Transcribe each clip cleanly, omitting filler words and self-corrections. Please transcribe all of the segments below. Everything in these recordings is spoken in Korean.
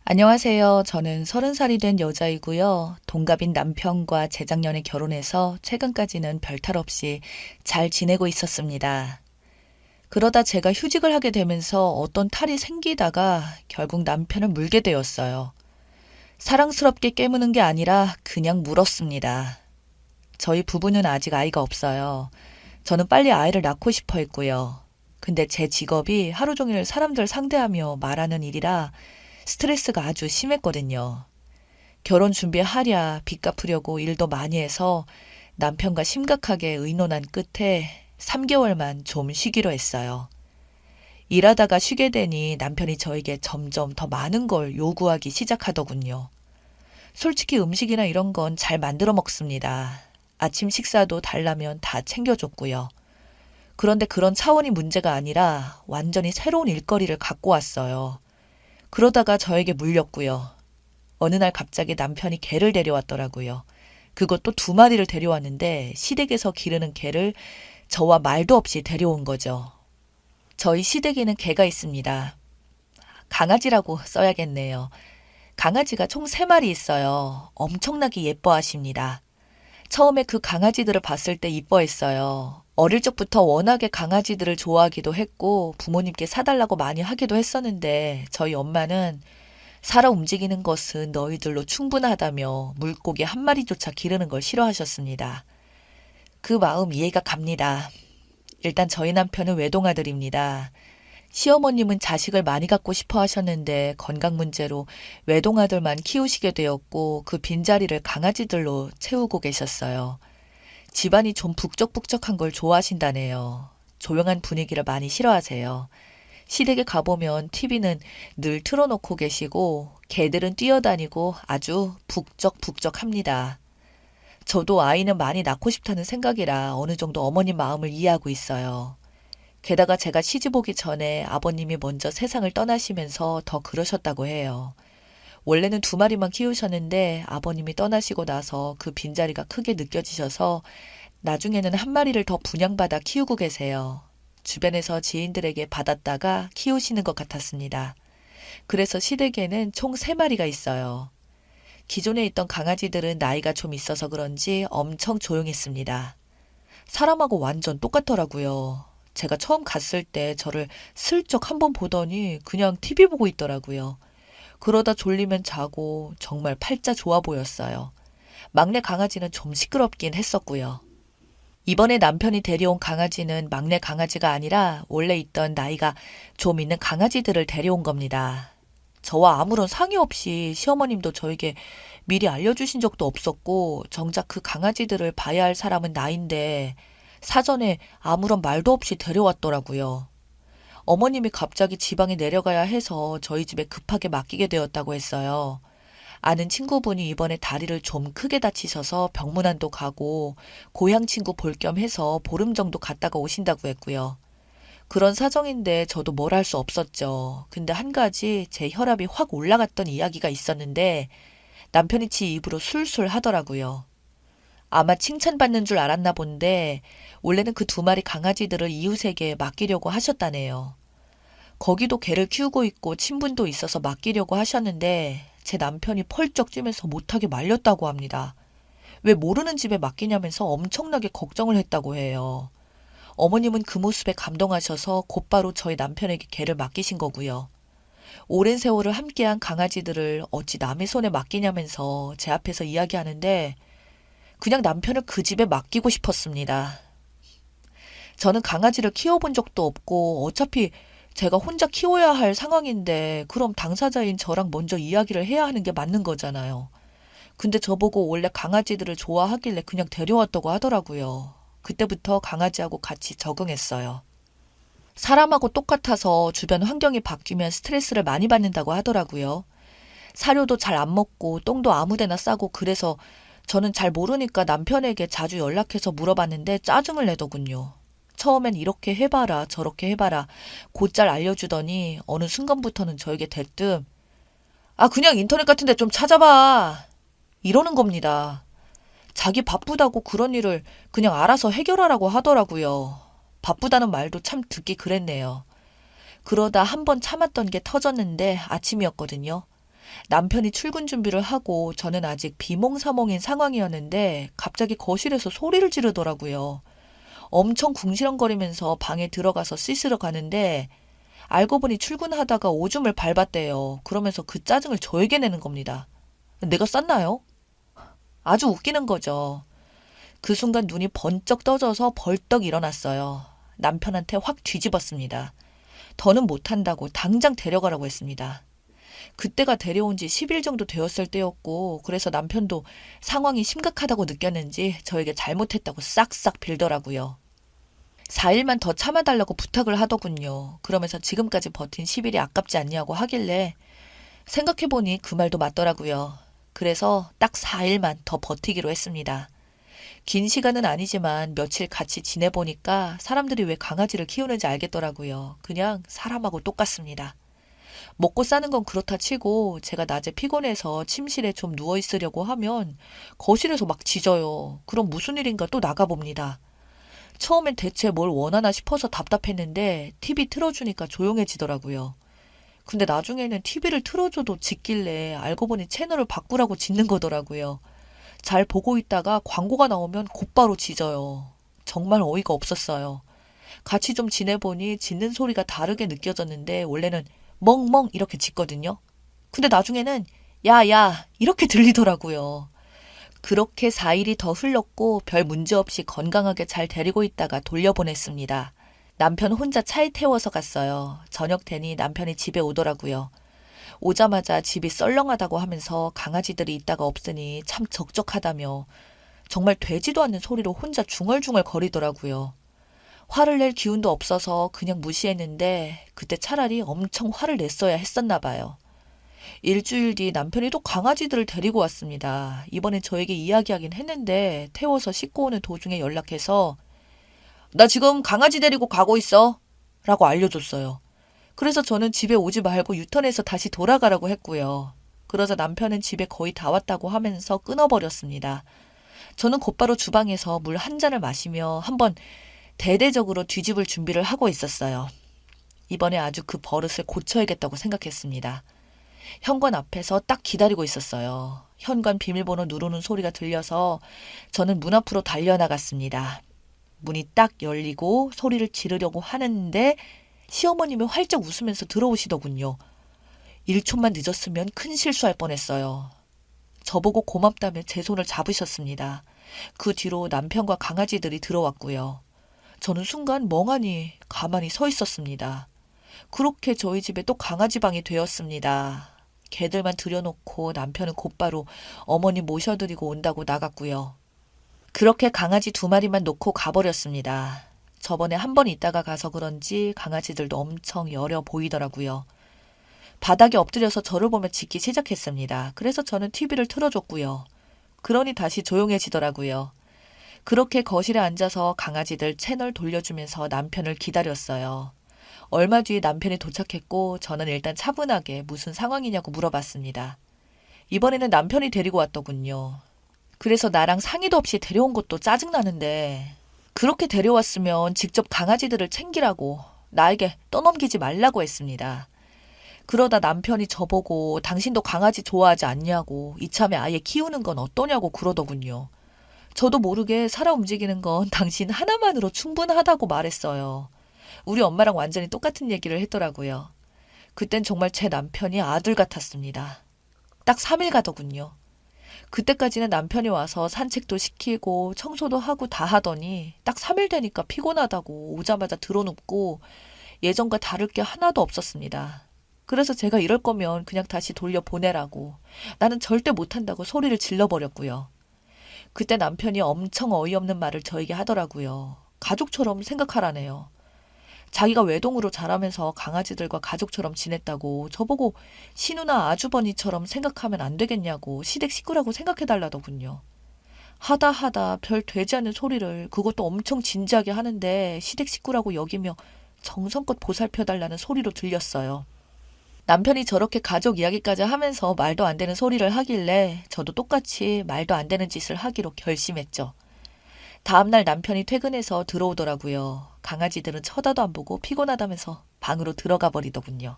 안녕하세요. 저는 30살이 된 여자이고요. 동갑인 남편과 재작년에 결혼해서 최근까지는 별탈 없이 잘 지내고 있었습니다. 그러다 제가 휴직을 하게 되면서 어떤 탈이 생기다가 결국 남편을 물게 되었어요. 사랑스럽게 깨무는 게 아니라 그냥 물었습니다. 저희 부부는 아직 아이가 없어요. 저는 빨리 아이를 낳고 싶어 했고요. 근데 제 직업이 하루 종일 사람들 상대하며 말하는 일이라 스트레스가 아주 심했거든요. 결혼 준비하랴 빚 갚으려고 일도 많이 해서 남편과 심각하게 의논한 끝에 3개월만 좀 쉬기로 했어요. 일하다가 쉬게 되니 남편이 저에게 점점 더 많은 걸 요구하기 시작하더군요. 솔직히 음식이나 이런 건 잘 만들어 먹습니다. 아침 식사도 달라면 다 챙겨줬고요. 그런데 그런 차원이 문제가 아니라 완전히 새로운 일거리를 갖고 왔어요. 그러다가 저에게 물렸고요. 어느 날 갑자기 남편이 개를 데려왔더라고요. 그것도 2마리를 데려왔는데 시댁에서 기르는 개를 저와 말도 없이 데려온 거죠. 저희 시댁에는 개가 있습니다. 강아지라고 써야겠네요. 강아지가 총 3마리 있어요. 엄청나게 예뻐하십니다. 처음에 그 강아지들을 봤을 때 이뻐했어요. 어릴 적부터 워낙에 강아지들을 좋아하기도 했고 부모님께 사달라고 많이 하기도 했었는데 저희 엄마는 살아 움직이는 것은 너희들로 충분하다며 물고기 1마리조차 기르는 걸 싫어하셨습니다. 그 마음 이해가 갑니다. 일단 저희 남편은 외동아들입니다. 시어머님은 자식을 많이 갖고 싶어 하셨는데 건강 문제로 외동아들만 키우시게 되었고 그 빈자리를 강아지들로 채우고 계셨어요. 집안이 좀 북적북적한 걸 좋아하신다네요. 조용한 분위기를 많이 싫어하세요. 시댁에 가보면 TV는 늘 틀어놓고 계시고 개들은 뛰어다니고 아주 북적북적합니다. 저도 아이는 많이 낳고 싶다는 생각이라 어느 정도 어머님 마음을 이해하고 있어요. 게다가 제가 시집 오기 전에 아버님이 먼저 세상을 떠나시면서 더 그러셨다고 해요. 원래는 2마리만 키우셨는데 아버님이 떠나시고 나서 그 빈자리가 크게 느껴지셔서 나중에는 1마리를 더 분양받아 키우고 계세요. 주변에서 지인들에게 받았다가 키우시는 것 같았습니다. 그래서 시댁에는 총 3마리가 있어요. 기존에 있던 강아지들은 나이가 좀 있어서 그런지 엄청 조용했습니다. 사람하고 완전 똑같더라고요. 제가 처음 갔을 때 저를 슬쩍 한번 보더니 그냥 TV 보고 있더라고요. 그러다 졸리면 자고 정말 팔자 좋아 보였어요. 막내 강아지는 좀 시끄럽긴 했었고요. 이번에 남편이 데려온 강아지는 막내 강아지가 아니라 원래 있던 나이가 좀 있는 강아지들을 데려온 겁니다. 저와 아무런 상의 없이 시어머님도 저에게 미리 알려주신 적도 없었고 정작 그 강아지들을 봐야 할 사람은 나인데 사전에 아무런 말도 없이 데려왔더라고요. 어머님이 갑자기 지방에 내려가야 해서 저희 집에 급하게 맡기게 되었다고 했어요. 아는 친구분이 이번에 다리를 좀 크게 다치셔서 병문안도 가고 고향 친구 볼 겸 해서 보름 정도 갔다가 오신다고 했고요. 그런 사정인데 저도 뭘 할 수 없었죠. 근데 한 가지 제 혈압이 확 올라갔던 이야기가 있었는데 남편이 지 입으로 술술 하더라고요. 아마 칭찬받는 줄 알았나 본데 원래는 그 2마리 강아지들을 이웃에게 맡기려고 하셨다네요. 거기도 개를 키우고 있고 친분도 있어서 맡기려고 하셨는데 제 남편이 펄쩍 뛰면서 못하게 말렸다고 합니다. 왜 모르는 집에 맡기냐면서 엄청나게 걱정을 했다고 해요. 어머님은 그 모습에 감동하셔서 곧바로 저희 남편에게 개를 맡기신 거고요. 오랜 세월을 함께한 강아지들을 어찌 남의 손에 맡기냐면서 제 앞에서 이야기하는데 그냥 남편을 그 집에 맡기고 싶었습니다. 저는 강아지를 키워본 적도 없고 어차피 제가 혼자 키워야 할 상황인데 그럼 당사자인 저랑 먼저 이야기를 해야 하는 게 맞는 거잖아요. 근데 저보고 원래 강아지들을 좋아하길래 그냥 데려왔다고 하더라고요. 그때부터 강아지하고 같이 적응했어요. 사람하고 똑같아서 주변 환경이 바뀌면 스트레스를 많이 받는다고 하더라고요. 사료도 잘 안 먹고 똥도 아무데나 싸고 그래서 저는 잘 모르니까 남편에게 자주 연락해서 물어봤는데 짜증을 내더군요. 처음엔 이렇게 해봐라 저렇게 해봐라 곧잘 알려주더니 어느 순간부터는 저에게 대뜸 아 그냥 인터넷 같은 데 좀 찾아봐 이러는 겁니다. 자기 바쁘다고 그런 일을 그냥 알아서 해결하라고 하더라고요. 바쁘다는 말도 참 듣기 그랬네요. 그러다 한 번 참았던 게 터졌는데 아침이었거든요. 남편이 출근 준비를 하고 저는 아직 비몽사몽인 상황이었는데 갑자기 거실에서 소리를 지르더라고요. 엄청 궁시렁거리면서 방에 들어가서 씻으러 가는데 알고 보니 출근하다가 오줌을 밟았대요. 그러면서 그 짜증을 저에게 내는 겁니다. 내가 쌌나요? 아주 웃기는 거죠. 그 순간 눈이 번쩍 떠져서 벌떡 일어났어요. 남편한테 확 뒤집었습니다. 더는 못한다고 당장 데려가라고 했습니다. 그때가 데려온 지 10일 정도 되었을 때였고, 그래서 남편도 상황이 심각하다고 느꼈는지 저에게 잘못했다고 싹싹 빌더라고요. 4일만 더 참아달라고 부탁을 하더군요. 그러면서 지금까지 버틴 10일이 아깝지 않냐고 하길래 생각해보니 그 말도 맞더라고요. 그래서 딱 4일만 더 버티기로 했습니다. 긴 시간은 아니지만 며칠 같이 지내보니까 사람들이 왜 강아지를 키우는지 알겠더라고요. 그냥 사람하고 똑같습니다. 먹고 싸는 건 그렇다 치고 제가 낮에 피곤해서 침실에 좀 누워있으려고 하면 거실에서 막 짖어요. 그럼 무슨 일인가 또 나가봅니다. 처음엔 대체 뭘 원하나 싶어서 답답했는데 TV 틀어주니까 조용해지더라고요. 근데 나중에는 TV를 틀어줘도 짖길래 알고 보니 채널을 바꾸라고 짖는 거더라고요. 잘 보고 있다가 광고가 나오면 곧바로 짖어요. 정말 어이가 없었어요. 같이 좀 지내보니 짖는 소리가 다르게 느껴졌는데 원래는 멍멍 이렇게 짖거든요. 근데 나중에는 야야 이렇게 들리더라고요. 그렇게 4일이 더 흘렀고 별 문제 없이 건강하게 잘 데리고 있다가 돌려보냈습니다. 남편 혼자 차에 태워서 갔어요. 저녁 되니 남편이 집에 오더라고요. 오자마자 집이 썰렁하다고 하면서 강아지들이 있다가 없으니 참 적적하다며 정말 되지도 않는 소리로 혼자 중얼중얼 거리더라고요. 화를 낼 기운도 없어서 그냥 무시했는데 그때 차라리 엄청 화를 냈어야 했었나 봐요. 일주일 뒤 남편이 또 강아지들을 데리고 왔습니다. 이번엔 저에게 이야기하긴 했는데 태워서 싣고 오는 도중에 연락해서 나 지금 강아지 데리고 가고 있어 라고 알려줬어요. 그래서 저는 집에 오지 말고 유턴해서 다시 돌아가라고 했고요. 그러자 남편은 집에 거의 다 왔다고 하면서 끊어버렸습니다. 저는 곧바로 주방에서 물 한 잔을 마시며 한번 대대적으로 뒤집을 준비를 하고 있었어요. 이번에 아주 그 버릇을 고쳐야겠다고 생각했습니다. 현관 앞에서 딱 기다리고 있었어요. 현관 비밀번호 누르는 소리가 들려서 저는 문 앞으로 달려나갔습니다. 문이 딱 열리고 소리를 지르려고 하는데 시어머님이 활짝 웃으면서 들어오시더군요. 1초만 늦었으면 큰 실수할 뻔했어요. 저보고 고맙다며 제 손을 잡으셨습니다. 그 뒤로 남편과 강아지들이 들어왔고요. 저는 순간 멍하니 가만히 서 있었습니다. 그렇게 저희 집에 또 강아지 방이 되었습니다. 개들만 들여놓고 남편은 곧바로 어머니 모셔드리고 온다고 나갔고요. 그렇게 강아지 2마리만 놓고 가버렸습니다. 저번에 한 번 있다가 가서 그런지 강아지들도 엄청 여려 보이더라고요. 바닥에 엎드려서 저를 보며 짖기 시작했습니다. 그래서 저는 TV를 틀어줬고요. 그러니 다시 조용해지더라고요. 그렇게 거실에 앉아서 강아지들 채널 돌려주면서 남편을 기다렸어요. 얼마 뒤에 남편이 도착했고 저는 일단 차분하게 무슨 상황이냐고 물어봤습니다. 이번에는 남편이 데리고 왔더군요. 그래서 나랑 상의도 없이 데려온 것도 짜증나는데 그렇게 데려왔으면 직접 강아지들을 챙기라고 나에게 떠넘기지 말라고 했습니다. 그러다 남편이 저보고 당신도 강아지 좋아하지 않냐고 이참에 아예 키우는 건 어떠냐고 그러더군요. 저도 모르게 살아 움직이는 건 당신 하나만으로 충분하다고 말했어요. 우리 엄마랑 완전히 똑같은 얘기를 했더라고요. 그땐 정말 제 남편이 아들 같았습니다. 딱 3일 가더군요. 그때까지는 남편이 와서 산책도 시키고 청소도 하고 다 하더니 딱 3일 되니까 피곤하다고 오자마자 드러눕고 예전과 다를 게 하나도 없었습니다. 그래서 제가 이럴 거면 그냥 다시 돌려보내라고 나는 절대 못한다고 소리를 질러버렸고요. 그때 남편이 엄청 어이없는 말을 저에게 하더라고요. 가족처럼 생각하라네요. 자기가 외동으로 자라면서 강아지들과 가족처럼 지냈다고 저보고 신우나 아주버니처럼 생각하면 안 되겠냐고 시댁 식구라고 생각해달라더군요. 하다 별 되지 않는 소리를 그것도 엄청 진지하게 하는데 시댁 식구라고 여기며 정성껏 보살펴달라는 소리로 들렸어요. 남편이 저렇게 가족 이야기까지 하면서 말도 안 되는 소리를 하길래 저도 똑같이 말도 안 되는 짓을 하기로 결심했죠. 다음날 남편이 퇴근해서 들어오더라고요. 강아지들은 쳐다도 안 보고 피곤하다면서 방으로 들어가 버리더군요.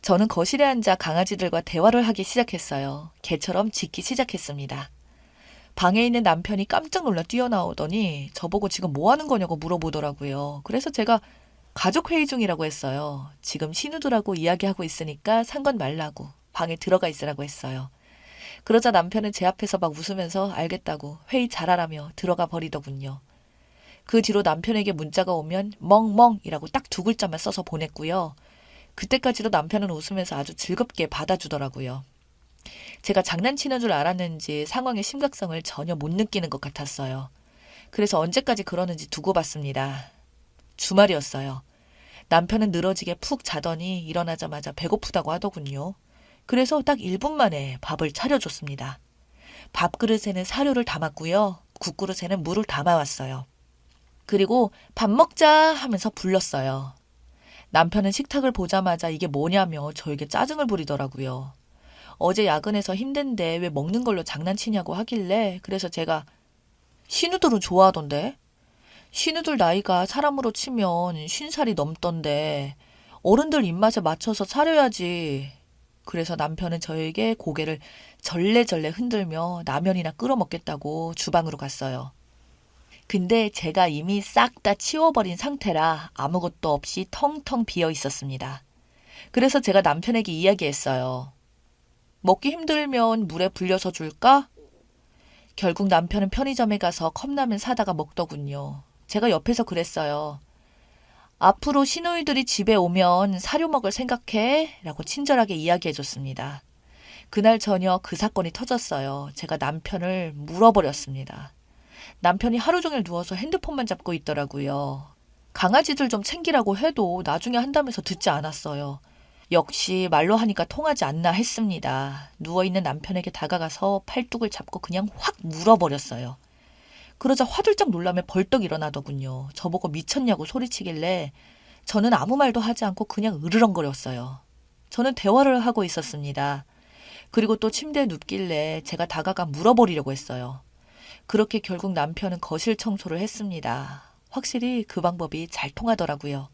저는 거실에 앉아 강아지들과 대화를 하기 시작했어요. 개처럼 짖기 시작했습니다. 방에 있는 남편이 깜짝 놀라 뛰어나오더니 저보고 지금 뭐 하는 거냐고 물어보더라고요. 그래서 제가 가족회의 중이라고 했어요. 지금 신우들하고 이야기하고 있으니까 상관 말라고 방에 들어가 있으라고 했어요. 그러자 남편은 제 앞에서 막 웃으면서 알겠다고 회의 잘하라며 들어가 버리더군요. 그 뒤로 남편에게 문자가 오면 멍멍이라고 딱 두 글자만 써서 보냈고요. 그때까지도 남편은 웃으면서 아주 즐겁게 받아주더라고요. 제가 장난치는 줄 알았는지 상황의 심각성을 전혀 못 느끼는 것 같았어요. 그래서 언제까지 그러는지 두고 봤습니다. 주말이었어요. 남편은 늘어지게 푹 자더니 일어나자마자 배고프다고 하더군요. 그래서 딱 1분 만에 밥을 차려줬습니다. 밥그릇에는 사료를 담았고요. 국그릇에는 물을 담아왔어요. 그리고 밥 먹자 하면서 불렀어요. 남편은 식탁을 보자마자 이게 뭐냐며 저에게 짜증을 부리더라고요. 어제 야근해서 힘든데 왜 먹는 걸로 장난치냐고 하길래 그래서 제가 신우들은 좋아하던데? 신우들 나이가 사람으로 치면 50살이 넘던데 어른들 입맛에 맞춰서 차려야지. 그래서 남편은 저에게 고개를 절레절레 흔들며 라면이나 끓여 먹겠다고 주방으로 갔어요. 근데 제가 이미 싹 다 치워버린 상태라 아무것도 없이 텅텅 비어 있었습니다. 그래서 제가 남편에게 이야기했어요. 먹기 힘들면 물에 불려서 줄까? 결국 남편은 편의점에 가서 컵라면 사다가 먹더군요. 제가 옆에서 그랬어요. 앞으로 시누이들이 집에 오면 사료 먹을 생각해? 라고 친절하게 이야기해줬습니다. 그날 저녁 그 사건이 터졌어요. 제가 남편을 물어버렸습니다. 남편이 하루 종일 누워서 핸드폰만 잡고 있더라고요. 강아지들 좀 챙기라고 해도 나중에 한다면서 듣지 않았어요. 역시 말로 하니까 통하지 않나 했습니다. 누워있는 남편에게 다가가서 팔뚝을 잡고 그냥 확 물어버렸어요. 그러자 화들짝 놀라며 벌떡 일어나더군요. 저보고 미쳤냐고 소리치길래 저는 아무 말도 하지 않고 그냥 으르렁거렸어요. 저는 대화를 하고 있었습니다. 그리고 또 침대에 눕길래 제가 다가가 물어버리려고 했어요. 그렇게 결국 남편은 거실 청소를 했습니다. 확실히 그 방법이 잘 통하더라고요.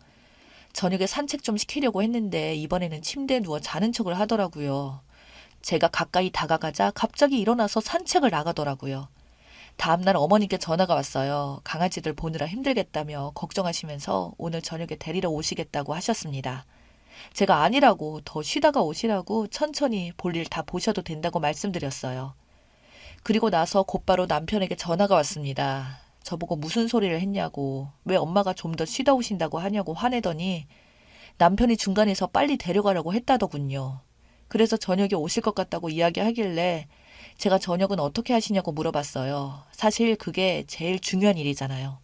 저녁에 산책 좀 시키려고 했는데 이번에는 침대에 누워 자는 척을 하더라고요. 제가 가까이 다가가자 갑자기 일어나서 산책을 나가더라고요. 다음날 어머니께 전화가 왔어요. 강아지들 보느라 힘들겠다며 걱정하시면서 오늘 저녁에 데리러 오시겠다고 하셨습니다. 제가 아니라고 더 쉬다가 오시라고 천천히 볼일 다 보셔도 된다고 말씀드렸어요. 그리고 나서 곧바로 남편에게 전화가 왔습니다. 저보고 무슨 소리를 했냐고, 왜 엄마가 좀 더 쉬다 오신다고 하냐고 화내더니 남편이 중간에서 빨리 데려가라고 했다더군요. 그래서 저녁에 오실 것 같다고 이야기하길래 제가 저녁은 어떻게 하시냐고 물어봤어요. 사실 그게 제일 중요한 일이잖아요.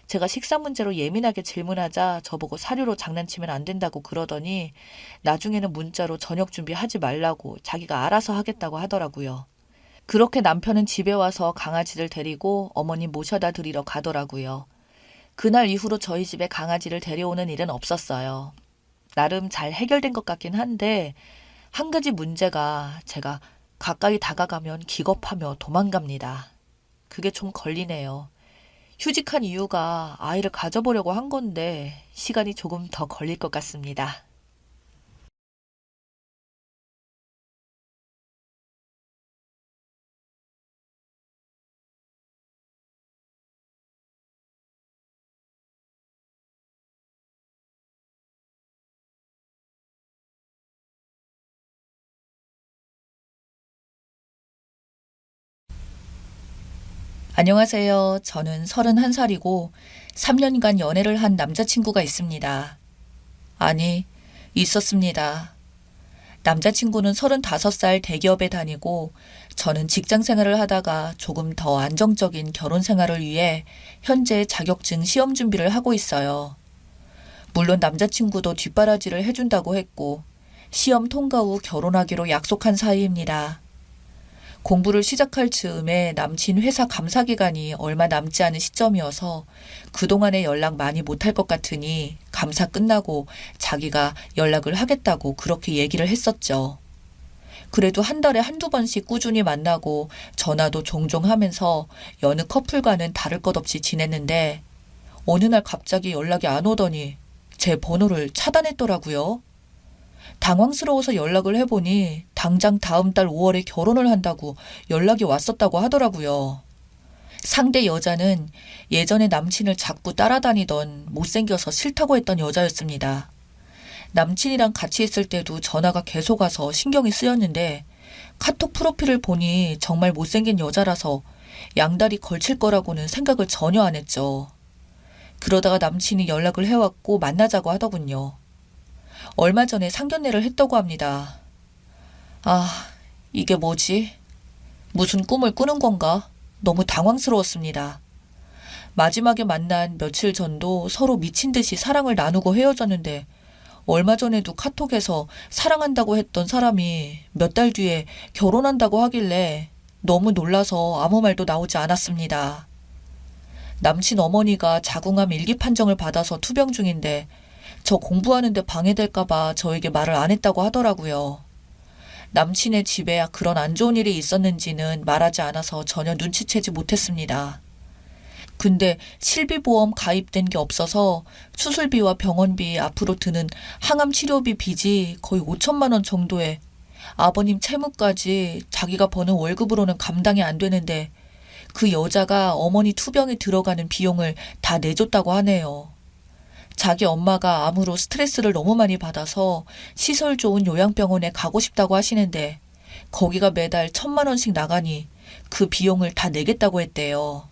제가 식사 문제로 예민하게 질문하자 저보고 사료로 장난치면 안 된다고 그러더니 나중에는 문자로 저녁 준비하지 말라고 자기가 알아서 하겠다고 하더라고요. 그렇게 남편은 집에 와서 강아지를 데리고 어머니 모셔다 드리러 가더라고요. 그날 이후로 저희 집에 강아지를 데려오는 일은 없었어요. 나름 잘 해결된 것 같긴 한데 한 가지 문제가 제가 가까이 다가가면 기겁하며 도망갑니다. 그게 좀 걸리네요. 휴직한 이유가 아이를 가져보려고 한 건데 시간이 조금 더 걸릴 것 같습니다. 안녕하세요. 저는 31살이고 3년간 연애를 한 남자친구가 있습니다. 아니, 있었습니다. 남자친구는 35살 대기업에 다니고 저는 직장 생활을 하다가 조금 더 안정적인 결혼 생활을 위해 현재 자격증 시험 준비를 하고 있어요. 물론 남자친구도 뒷바라지를 해준다고 했고 시험 통과 후 결혼하기로 약속한 사이입니다. 공부를 시작할 즈음에 남친 회사 감사 기간이 얼마 남지 않은 시점이어서 그동안에 연락 많이 못할 것 같으니 감사 끝나고 자기가 연락을 하겠다고 그렇게 얘기를 했었죠. 그래도 한 달에 한두 번씩 꾸준히 만나고 전화도 종종 하면서 여느 커플과는 다를 것 없이 지냈는데 어느 날 갑자기 연락이 안 오더니 제 번호를 차단했더라고요. 당황스러워서 연락을 해보니 당장 다음 달 5월에 결혼을 한다고 연락이 왔었다고 하더라고요. 상대 여자는 예전에 남친을 자꾸 따라다니던 못생겨서 싫다고 했던 여자였습니다. 남친이랑 같이 있을 때도 전화가 계속 와서 신경이 쓰였는데 카톡 프로필을 보니 정말 못생긴 여자라서 양다리 걸칠 거라고는 생각을 전혀 안 했죠. 그러다가 남친이 연락을 해왔고 만나자고 하더군요. 얼마 전에 상견례를 했다고 합니다. 아, 이게 뭐지? 무슨 꿈을 꾸는 건가? 너무 당황스러웠습니다. 마지막에 만난 며칠 전도 서로 미친 듯이 사랑을 나누고 헤어졌는데 얼마 전에도 카톡에서 사랑한다고 했던 사람이 몇 달 뒤에 결혼한다고 하길래 너무 놀라서 아무 말도 나오지 않았습니다. 남친 어머니가 자궁암 일기 판정을 받아서 투병 중인데 저 공부하는데 방해될까봐 저에게 말을 안 했다고 하더라고요. 남친의 집에 그런 안 좋은 일이 있었는지는 말하지 않아서 전혀 눈치채지 못했습니다. 근데 실비보험 가입된 게 없어서 수술비와 병원비, 앞으로 드는 항암 치료비 빚이 거의 5천만 원 정도에 아버님 채무까지 자기가 버는 월급으로는 감당이 안 되는데 그 여자가 어머니 투병에 들어가는 비용을 다 내줬다고 하네요. 자기 엄마가 암으로 스트레스를 너무 많이 받아서 시설 좋은 요양병원에 가고 싶다고 하시는데 거기가 매달 1,000만 원씩 나가니 그 비용을 다 내겠다고 했대요.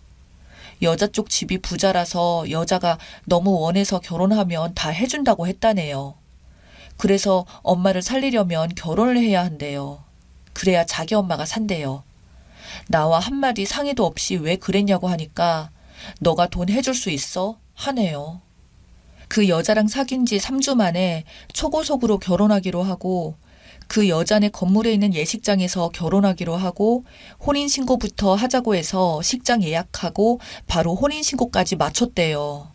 여자 쪽 집이 부자라서 여자가 너무 원해서 결혼하면 다 해준다고 했다네요. 그래서 엄마를 살리려면 결혼을 해야 한대요. 그래야 자기 엄마가 산대요. 나와 한마디 상의도 없이 왜 그랬냐고 하니까 너가 돈 해줄 수 있어? 하네요. 그 여자랑 사귄 지 3주 만에 초고속으로 결혼하기로 하고 그 여자네 건물에 있는 예식장에서 결혼하기로 하고 혼인신고부터 하자고 해서 식장 예약하고 바로 혼인신고까지 마쳤대요.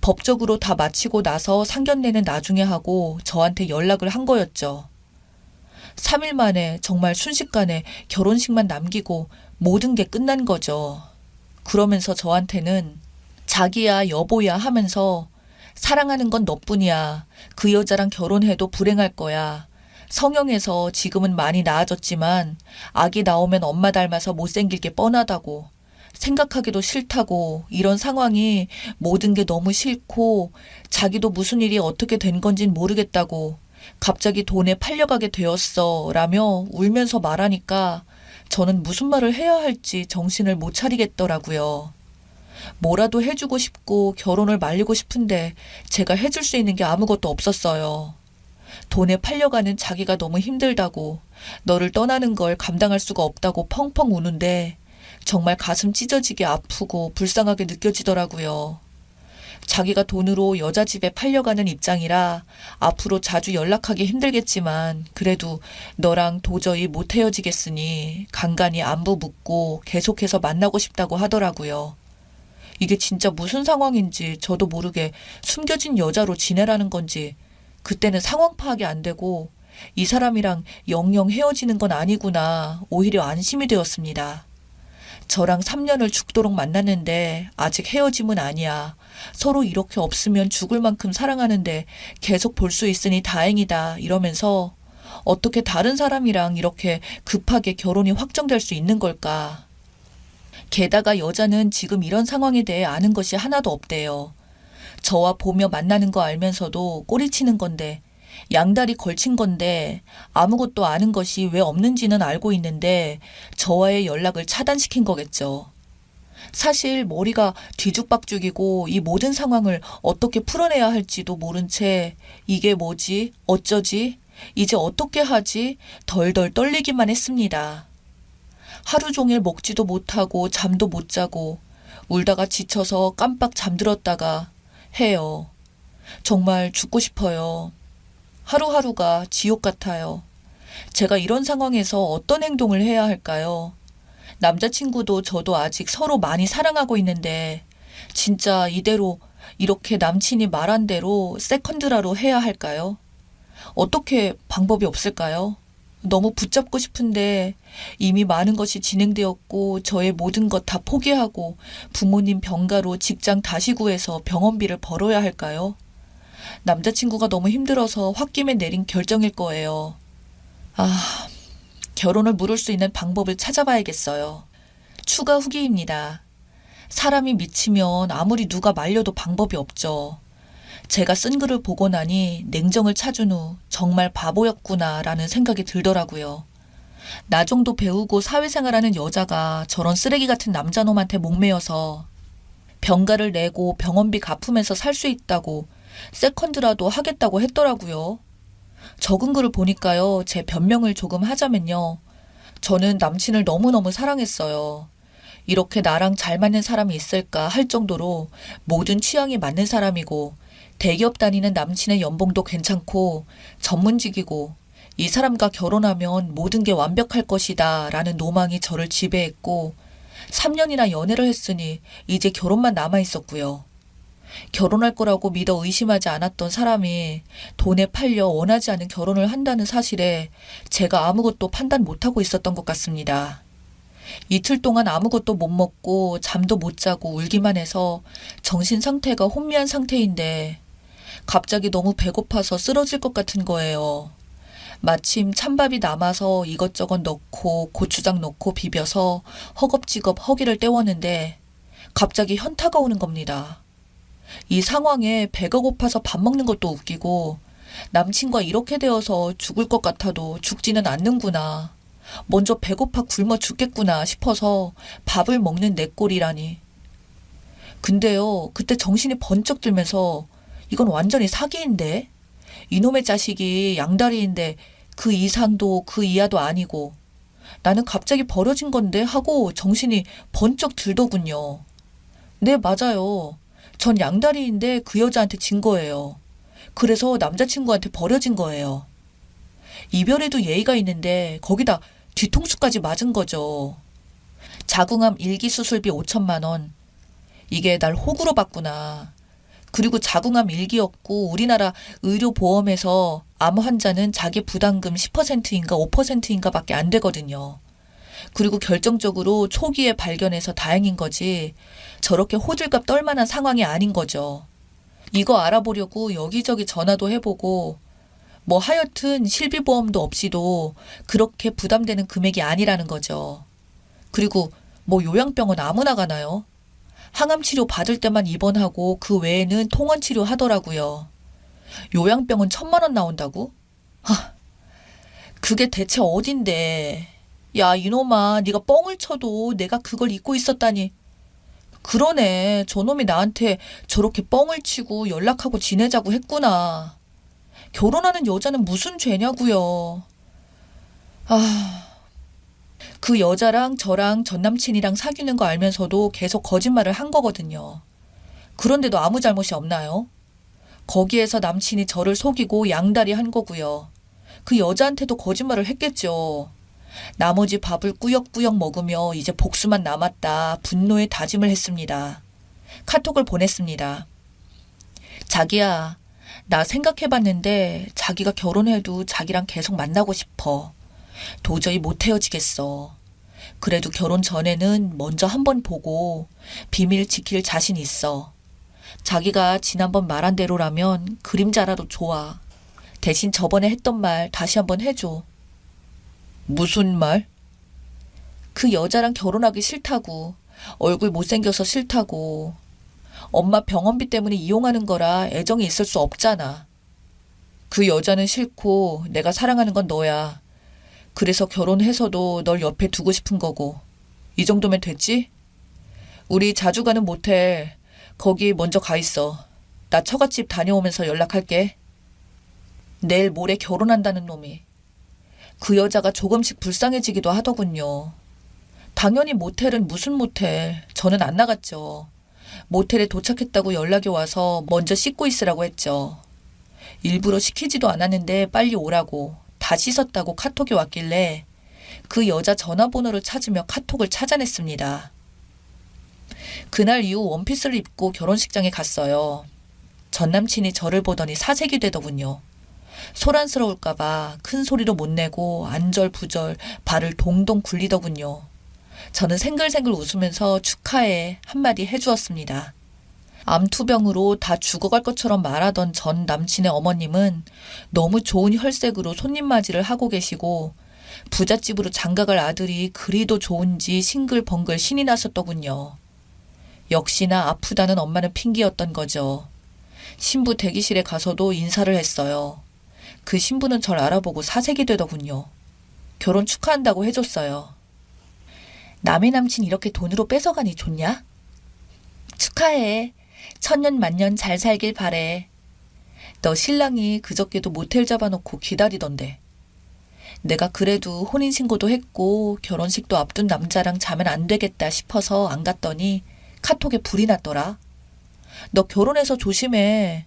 법적으로 다 마치고 나서 상견례는 나중에 하고 저한테 연락을 한 거였죠. 3일 만에 정말 순식간에 결혼식만 남기고 모든 게 끝난 거죠. 그러면서 저한테는 자기야 여보야 하면서 사랑하는 건 너뿐이야. 그 여자랑 결혼해도 불행할 거야. 성형해서 지금은 많이 나아졌지만 아기 나오면 엄마 닮아서 못생길 게 뻔하다고. 생각하기도 싫다고. 이런 상황이 모든 게 너무 싫고 자기도 무슨 일이 어떻게 된 건진 모르겠다고. 갑자기 돈에 팔려가게 되었어 라며 울면서 말하니까 저는 무슨 말을 해야 할지 정신을 못 차리겠더라고요. 뭐라도 해주고 싶고 결혼을 말리고 싶은데 제가 해줄 수 있는 게 아무것도 없었어요. 돈에 팔려가는 자기가 너무 힘들다고, 너를 떠나는 걸 감당할 수가 없다고 펑펑 우는데 정말 가슴 찢어지게 아프고 불쌍하게 느껴지더라고요. 자기가 돈으로 여자 집에 팔려가는 입장이라 앞으로 자주 연락하기 힘들겠지만 그래도 너랑 도저히 못 헤어지겠으니 간간히 안부 묻고 계속해서 만나고 싶다고 하더라고요. 이게 진짜 무슨 상황인지 저도 모르게 숨겨진 여자로 지내라는 건지 그때는 상황 파악이 안 되고 이 사람이랑 영영 헤어지는 건 아니구나 오히려 안심이 되었습니다. 저랑 3년을 죽도록 만났는데 아직 헤어짐은 아니야. 서로 이렇게 없으면 죽을 만큼 사랑하는데 계속 볼 수 있으니 다행이다 이러면서 어떻게 다른 사람이랑 이렇게 급하게 결혼이 확정될 수 있는 걸까. 게다가 여자는 지금 이런 상황에 대해 아는 것이 하나도 없대요. 저와 보며 만나는 거 알면서도 꼬리치는 건데 양다리 걸친 건데 아무것도 아는 것이 왜 없는지는 알고 있는데 저와의 연락을 차단시킨 거겠죠. 사실 머리가 뒤죽박죽이고 이 모든 상황을 어떻게 풀어내야 할지도 모른 채 이게 뭐지? 어쩌지? 이제 어떻게 하지? 덜덜 떨리기만 했습니다. 하루 종일 먹지도 못하고 잠도 못 자고 울다가 지쳐서 깜빡 잠들었다가 해요. 정말 죽고 싶어요. 하루하루가 지옥 같아요. 제가 이런 상황에서 어떤 행동을 해야 할까요? 남자친구도 저도 아직 서로 많이 사랑하고 있는데 진짜 이대로 이렇게 남친이 말한 대로 세컨드라로 해야 할까요? 어떻게 방법이 없을까요? 너무 붙잡고 싶은데 이미 많은 것이 진행되었고 저의 모든 것 다 포기하고 부모님 병가로 직장 다시 구해서 병원비를 벌어야 할까요? 남자친구가 너무 힘들어서 홧김에 내린 결정일 거예요. 아, 결혼을 미룰 수 있는 방법을 찾아봐야겠어요. 추가 후기입니다. 사람이 미치면 아무리 누가 말려도 방법이 없죠. 제가 쓴 글을 보고 나니 냉정을 찾은 후 정말 바보였구나라는 생각이 들더라고요. 나 정도 배우고 사회생활하는 여자가 저런 쓰레기 같은 남자놈한테 목매여서 병가를 내고 병원비 갚으면서 살 수 있다고 세컨드라도 하겠다고 했더라고요. 적은 글을 보니까요. 제 변명을 조금 하자면요. 저는 남친을 너무너무 사랑했어요. 이렇게 나랑 잘 맞는 사람이 있을까 할 정도로 모든 취향이 맞는 사람이고 대기업 다니는 남친의 연봉도 괜찮고 전문직이고 이 사람과 결혼하면 모든 게 완벽할 것이다 라는 노망이 저를 지배했고 3년이나 연애를 했으니 이제 결혼만 남아 있었고요. 결혼할 거라고 믿어 의심하지 않았던 사람이 돈에 팔려 원하지 않은 결혼을 한다는 사실에 제가 아무것도 판단 못하고 있었던 것 같습니다. 이틀 동안 아무것도 못 먹고 잠도 못 자고 울기만 해서 정신 상태가 혼미한 상태인데 갑자기 너무 배고파서 쓰러질 것 같은 거예요. 마침 찬밥이 남아서 이것저것 넣고 고추장 넣고 비벼서 허겁지겁 허기를 때웠는데 갑자기 현타가 오는 겁니다. 이 상황에 배가 고파서 밥 먹는 것도 웃기고 남친과 이렇게 되어서 죽을 것 같아도 죽지는 않는구나. 먼저 배고파 굶어 죽겠구나 싶어서 밥을 먹는 내 꼴이라니. 근데요, 그때 정신이 번쩍 들면서 이건 완전히 사기인데? 이놈의 자식이 양다리인데 그 이상도 그 이하도 아니고 나는 갑자기 버려진 건데 하고 정신이 번쩍 들더군요. 네, 맞아요. 전 양다리인데 그 여자한테 진 거예요. 그래서 남자친구한테 버려진 거예요. 이별에도 예의가 있는데 거기다 뒤통수까지 맞은 거죠. 자궁암 1기 수술비 5천만 원. 이게 날 호구로 봤구나. 그리고 자궁암 1기였고 우리나라 의료보험에서 암 환자는 자기 부담금 10%인가 5%인가 밖에 안 되거든요. 그리고 결정적으로 초기에 발견해서 다행인 거지 저렇게 호들갑 떨만한 상황이 아닌 거죠. 이거 알아보려고 여기저기 전화도 해보고 뭐 하여튼 실비보험도 없이도 그렇게 부담되는 금액이 아니라는 거죠. 그리고 뭐 요양병원 아무나 가나요? 항암치료 받을 때만 입원하고 그 외에는 통원치료 하더라고요. 요양병원 1,000만 원 나온다고? 하, 그게 대체 어딘데. 야, 이놈아, 네가 뻥을 쳐도 내가 그걸 잊고 있었다니. 그러네, 저놈이 나한테 저렇게 뻥을 치고 연락하고 지내자고 했구나. 결혼하는 여자는 무슨 죄냐고요. 아, 그 여자랑 저랑 전남친이랑 사귀는 거 알면서도 계속 거짓말을 한 거거든요. 그런데도 아무 잘못이 없나요? 거기에서 남친이 저를 속이고 양다리 한 거고요. 그 여자한테도 거짓말을 했겠죠. 나머지 밥을 꾸역꾸역 먹으며 이제 복수만 남았다 분노의 다짐을 했습니다. 카톡을 보냈습니다. 자기야, 나 생각해봤는데 자기가 결혼해도 자기랑 계속 만나고 싶어. 도저히 못 헤어지겠어. 그래도 결혼 전에는 먼저 한번 보고 비밀 지킬 자신 있어. 자기가 지난번 말한 대로라면 그림자라도 좋아. 대신 저번에 했던 말 다시 한번 해줘. 무슨 말? 그 여자랑 결혼하기 싫다고. 얼굴 못생겨서 싫다고. 엄마 병원비 때문에 이용하는 거라 애정이 있을 수 없잖아. 그 여자는 싫고 내가 사랑하는 건 너야. 그래서 결혼해서도 널 옆에 두고 싶은 거고. 이 정도면 됐지? 우리 자주 가는 모텔 거기 먼저 가 있어. 나 처갓집 다녀오면서 연락할게. 내일 모레 결혼한다는 놈이. 그 여자가 조금씩 불쌍해지기도 하더군요. 당연히 모텔은 무슨 모텔. 저는 안 나갔죠. 모텔에 도착했다고 연락이 와서 먼저 씻고 있으라고 했죠. 일부러 시키지도 않았는데 빨리 오라고 다 씻었다고 카톡이 왔길래 그 여자 전화번호를 찾으며 카톡을 찾아냈습니다. 그날 이후 원피스를 입고 결혼식장에 갔어요. 전남친이 저를 보더니 사색이 되더군요. 소란스러울까봐 큰 소리로 못 내고 안절부절 발을 동동 굴리더군요. 저는 생글생글 웃으면서 축하해 한마디 해주었습니다. 암투병으로 다 죽어갈 것처럼 말하던 전 남친의 어머님은 너무 좋은 혈색으로 손님 맞이를 하고 계시고 부잣집으로 장가갈 아들이 그리도 좋은지 싱글벙글 신이 났었더군요. 역시나 아프다는 엄마는 핑계였던 거죠. 신부 대기실에 가서도 인사를 했어요. 그 신부는 절 알아보고 사색이 되더군요. 결혼 축하한다고 해줬어요. 남의 남친 이렇게 돈으로 뺏어가니 좋냐? 축하해. 천년만년 잘 살길 바래. 너 신랑이 그저께도 모텔 잡아놓고 기다리던데. 내가 그래도 혼인신고도 했고 결혼식도 앞둔 남자랑 자면 안 되겠다 싶어서 안 갔더니 카톡에 불이 났더라. 너 결혼해서 조심해.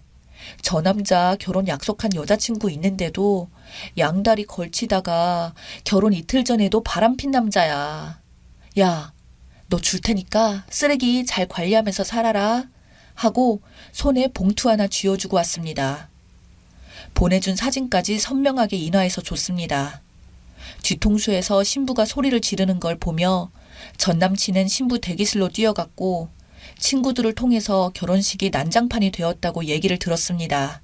저 남자 결혼 약속한 여자친구 있는데도 양다리 걸치다가 결혼 이틀 전에도 바람핀 남자야. 야, 너 줄 테니까 쓰레기 잘 관리하면서 살아라. 하고 손에 봉투 하나 쥐어주고 왔습니다. 보내준 사진까지 선명하게 인화해서 줬습니다. 뒤통수에서 신부가 소리를 지르는 걸 보며 전 남친은 신부 대기실로 뛰어갔고 친구들을 통해서 결혼식이 난장판이 되었다고 얘기를 들었습니다.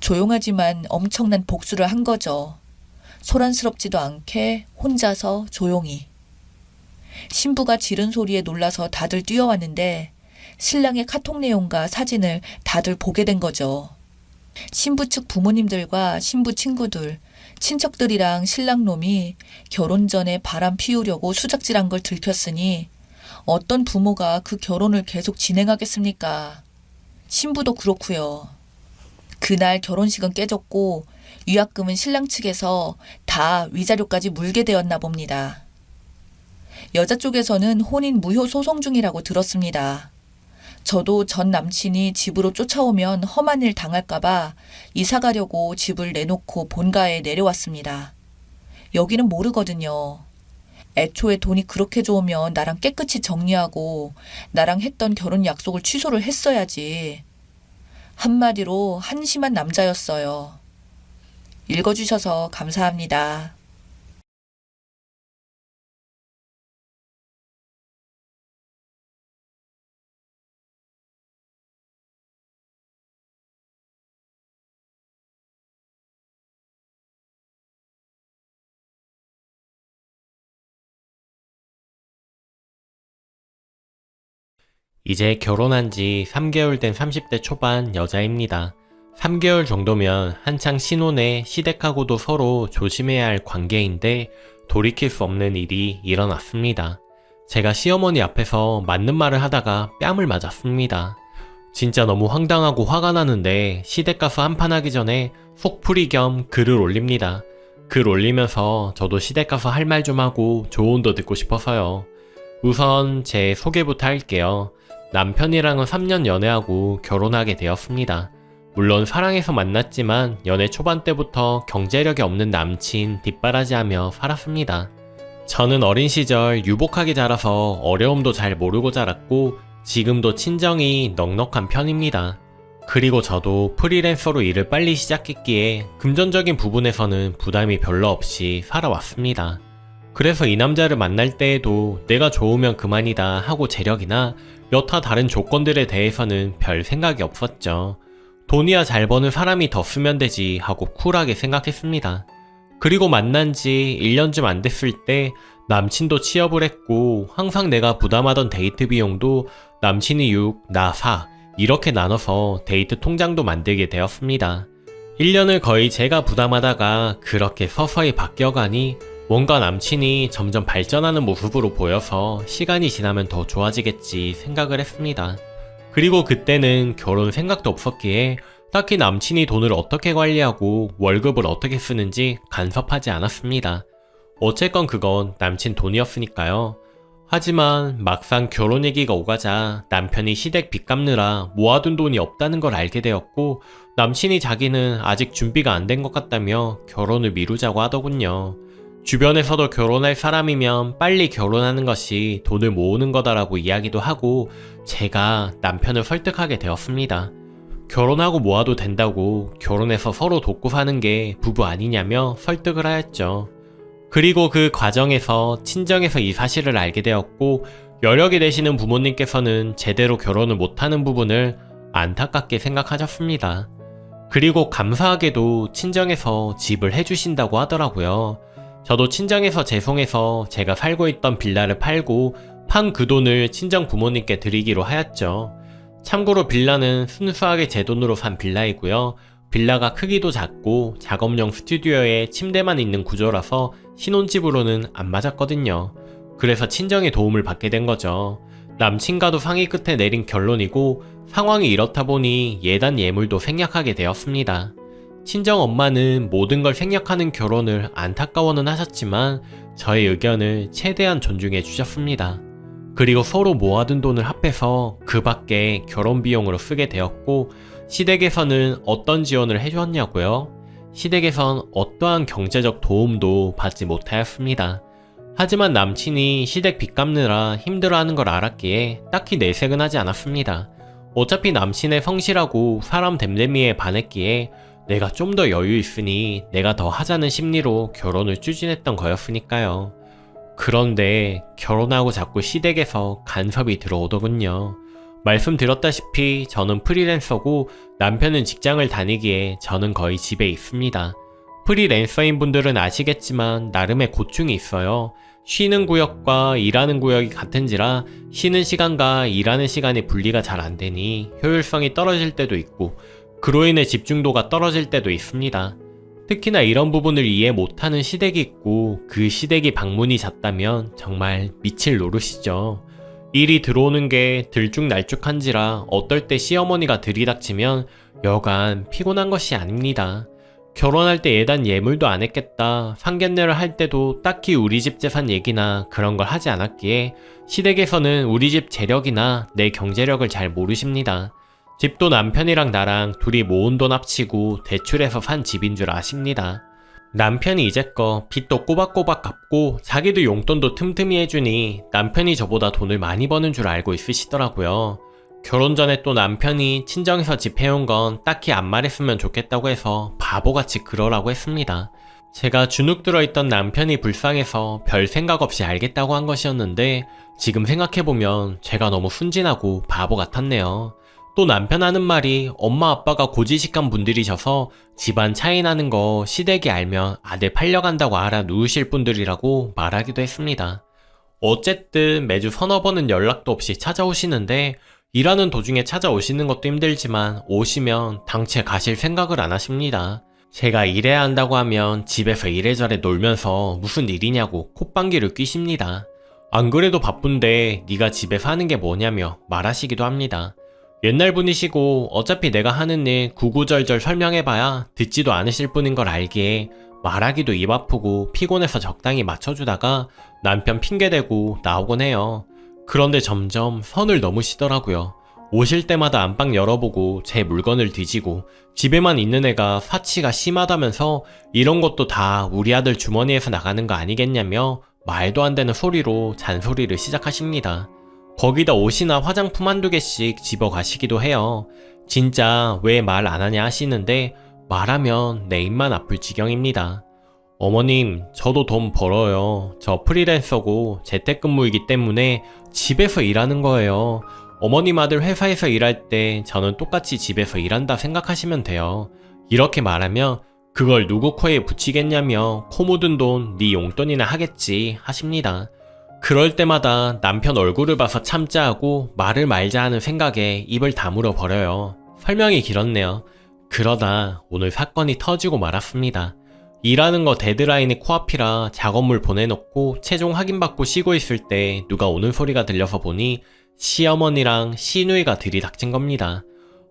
조용하지만 엄청난 복수를 한 거죠. 소란스럽지도 않게 혼자서 조용히. 신부가 지른 소리에 놀라서 다들 뛰어왔는데 신랑의 카톡 내용과 사진을 다들 보게 된 거죠. 신부 측 부모님들과 신부 친구들, 친척들이랑 신랑놈이 결혼 전에 바람 피우려고 수작질한 걸 들켰으니 어떤 부모가 그 결혼을 계속 진행하겠습니까? 신부도 그렇고요. 그날 결혼식은 깨졌고 위약금은 신랑 측에서 다 위자료까지 물게 되었나 봅니다. 여자 쪽에서는 혼인 무효 소송 중이라고 들었습니다. 저도 전 남친이 집으로 쫓아오면 험한 일 당할까봐 이사 가려고 집을 내놓고 본가에 내려왔습니다. 여기는 모르거든요. 애초에 돈이 그렇게 좋으면 나랑 깨끗이 정리하고 나랑 했던 결혼 약속을 취소를 했어야지. 한마디로 한심한 남자였어요. 읽어주셔서 감사합니다. 이제 결혼한 지 3개월 된 30대 초반 여자입니다. 3개월 정도면 한창 신혼에 시댁하고도 서로 조심해야 할 관계인데 돌이킬 수 없는 일이 일어났습니다. 제가 시어머니 앞에서 맞는 말을 하다가 뺨을 맞았습니다. 진짜 너무 황당하고 화가 나는데 시댁 가서 한판 하기 전에 속풀이 겸 글을 올립니다. 글 올리면서 저도 시댁 가서 할 말 좀 하고 조언도 듣고 싶어서요. 우선 제 소개부터 할게요. 남편이랑은 3년 연애하고 결혼하게 되었습니다. 물론 사랑해서 만났지만 연애 초반 때부터 경제력이 없는 남친 뒷바라지하며 살았습니다. 저는 어린 시절 유복하게 자라서 어려움도 잘 모르고 자랐고 지금도 친정이 넉넉한 편입니다. 그리고 저도 프리랜서로 일을 빨리 시작했기에 금전적인 부분에서는 부담이 별로 없이 살아왔습니다. 그래서 이 남자를 만날 때에도 내가 좋으면 그만이다 하고 재력이나 여타 다른 조건들에 대해서는 별 생각이 없었죠. 돈이야 잘 버는 사람이 더 쓰면 되지 하고 쿨하게 생각했습니다. 그리고 만난 지 1년쯤 안 됐을 때 남친도 취업을 했고 항상 내가 부담하던 데이트 비용도 남친이 6, 나 4 이렇게 나눠서 데이트 통장도 만들게 되었습니다. 1년을 거의 제가 부담하다가 그렇게 서서히 바뀌어가니 뭔가 남친이 점점 발전하는 모습으로 보여서 시간이 지나면 더 좋아지겠지 생각을 했습니다. 그리고 그때는 결혼 생각도 없었기에 딱히 남친이 돈을 어떻게 관리하고 월급을 어떻게 쓰는지 간섭하지 않았습니다. 어쨌건 그건 남친 돈이었으니까요. 하지만 막상 결혼 얘기가 오가자 남편이 시댁 빚 갚느라 모아둔 돈이 없다는 걸 알게 되었고 남친이 자기는 아직 준비가 안 된 것 같다며 결혼을 미루자고 하더군요. 주변에서도 결혼할 사람이면 빨리 결혼하는 것이 돈을 모으는 거다라고 이야기도 하고 제가 남편을 설득하게 되었습니다. 결혼하고 모아도 된다고 결혼해서 서로 돕고 사는 게 부부 아니냐며 설득을 하였죠. 그리고 그 과정에서 친정에서 이 사실을 알게 되었고 여력이 되시는 부모님께서는 제대로 결혼을 못하는 부분을 안타깝게 생각하셨습니다. 그리고 감사하게도 친정에서 집을 해주신다고 하더라고요. 저도 친정에서 죄송해서 제가 살고 있던 빌라를 팔고 판 그 돈을 친정 부모님께 드리기로 하였죠. 참고로 빌라는 순수하게 제 돈으로 산 빌라이고요. 빌라가 크기도 작고 작업용 스튜디오에 침대만 있는 구조라서 신혼집으로는 안 맞았거든요. 그래서 친정의 도움을 받게 된 거죠. 남친과도 상의 끝에 내린 결론이고 상황이 이렇다 보니 예단 예물도 생략하게 되었습니다. 친정 엄마는 모든 걸 생략하는 결혼을 안타까워는 하셨지만 저의 의견을 최대한 존중해 주셨습니다. 그리고 서로 모아둔 돈을 합해서 그 밖에 결혼 비용으로 쓰게 되었고 시댁에서는 어떤 지원을 해주었냐고요? 시댁에선 어떠한 경제적 도움도 받지 못하였습니다. 하지만 남친이 시댁 빚 갚느라 힘들어하는 걸 알았기에 딱히 내색은 하지 않았습니다. 어차피 남친의 성실하고 사람 됨됨이에 반했기에 내가 좀 더 여유 있으니 내가 더 하자는 심리로 결혼을 추진했던 거였으니까요. 그런데 결혼하고 자꾸 시댁에서 간섭이 들어오더군요. 말씀드렸다시피 저는 프리랜서고 남편은 직장을 다니기에 저는 거의 집에 있습니다. 프리랜서인 분들은 아시겠지만 나름의 고충이 있어요. 쉬는 구역과 일하는 구역이 같은지라 쉬는 시간과 일하는 시간이 분리가 잘 안 되니 효율성이 떨어질 때도 있고 그로 인해 집중도가 떨어질 때도 있습니다. 특히나 이런 부분을 이해 못하는 시댁이 있고 그 시댁이 방문이 잦다면 정말 미칠 노릇이죠. 일이 들어오는 게 들쭉날쭉한지라 어떨 때 시어머니가 들이닥치면 여간 피곤한 것이 아닙니다. 결혼할 때 예단 예물도 안 했겠다, 상견례를 할 때도 딱히 우리 집 재산 얘기나 그런 걸 하지 않았기에 시댁에서는 우리 집 재력이나 내 경제력을 잘 모르십니다. 집도 남편이랑 나랑 둘이 모은 돈 합치고 대출해서 산 집인 줄 아십니다. 남편이 이제껏 빚도 꼬박꼬박 갚고 자기도 용돈도 틈틈이 해주니 남편이 저보다 돈을 많이 버는 줄 알고 있으시더라고요. 결혼 전에 또 남편이 친정에서 집 해온 건 딱히 안 말했으면 좋겠다고 해서 바보같이 그러라고 했습니다. 제가 주눅 들어있던 남편이 불쌍해서 별 생각 없이 알겠다고 한 것이었는데 지금 생각해보면 제가 너무 순진하고 바보 같았네요. 또 남편 하는 말이 엄마 아빠가 고지식한 분들이셔서 집안 차이 나는 거 시댁이 알면 아들 팔려간다고 알아 누우실 분들이라고 말하기도 했습니다. 어쨌든 매주 서너 번은 연락도 없이 찾아오시는데 일하는 도중에 찾아오시는 것도 힘들지만 오시면 당최 가실 생각을 안 하십니다. 제가 일해야 한다고 하면 집에서 이래저래 놀면서 무슨 일이냐고 콧방귀를 뀌십니다. 안 그래도 바쁜데 네가 집에서 하는 게 뭐냐며 말하시기도 합니다. 옛날 분이시고 어차피 내가 하는 일 구구절절 설명해봐야 듣지도 않으실 분인 걸 알기에 말하기도 입 아프고 피곤해서 적당히 맞춰주다가 남편 핑계대고 나오곤 해요. 그런데 점점 선을 넘으시더라고요. 오실 때마다 안방 열어보고 제 물건을 뒤지고 집에만 있는 애가 사치가 심하다면서 이런 것도 다 우리 아들 주머니에서 나가는 거 아니겠냐며 말도 안 되는 소리로 잔소리를 시작하십니다. 거기다 옷이나 화장품 한두 개씩 집어 가시기도 해요. 진짜 왜 말 안 하냐 하시는데 말하면 내 입만 아플 지경입니다. 어머님, 저도 돈 벌어요. 저 프리랜서고 재택근무이기 때문에 집에서 일하는 거예요. 어머님 아들 회사에서 일할 때 저는 똑같이 집에서 일한다 생각하시면 돼요. 이렇게 말하면 그걸 누구 코에 붙이겠냐며 코 묻은 돈 네 용돈이나 하겠지 하십니다. 그럴 때마다 남편 얼굴을 봐서 참자 하고 말을 말자 하는 생각에 입을 다물어 버려요. 설명이 길었네요. 그러다 오늘 사건이 터지고 말았습니다. 일하는 거 데드라인이 코앞이라 작업물 보내놓고 최종 확인받고 쉬고 있을 때 누가 오는 소리가 들려서 보니 시어머니랑 시누이가 들이닥친 겁니다.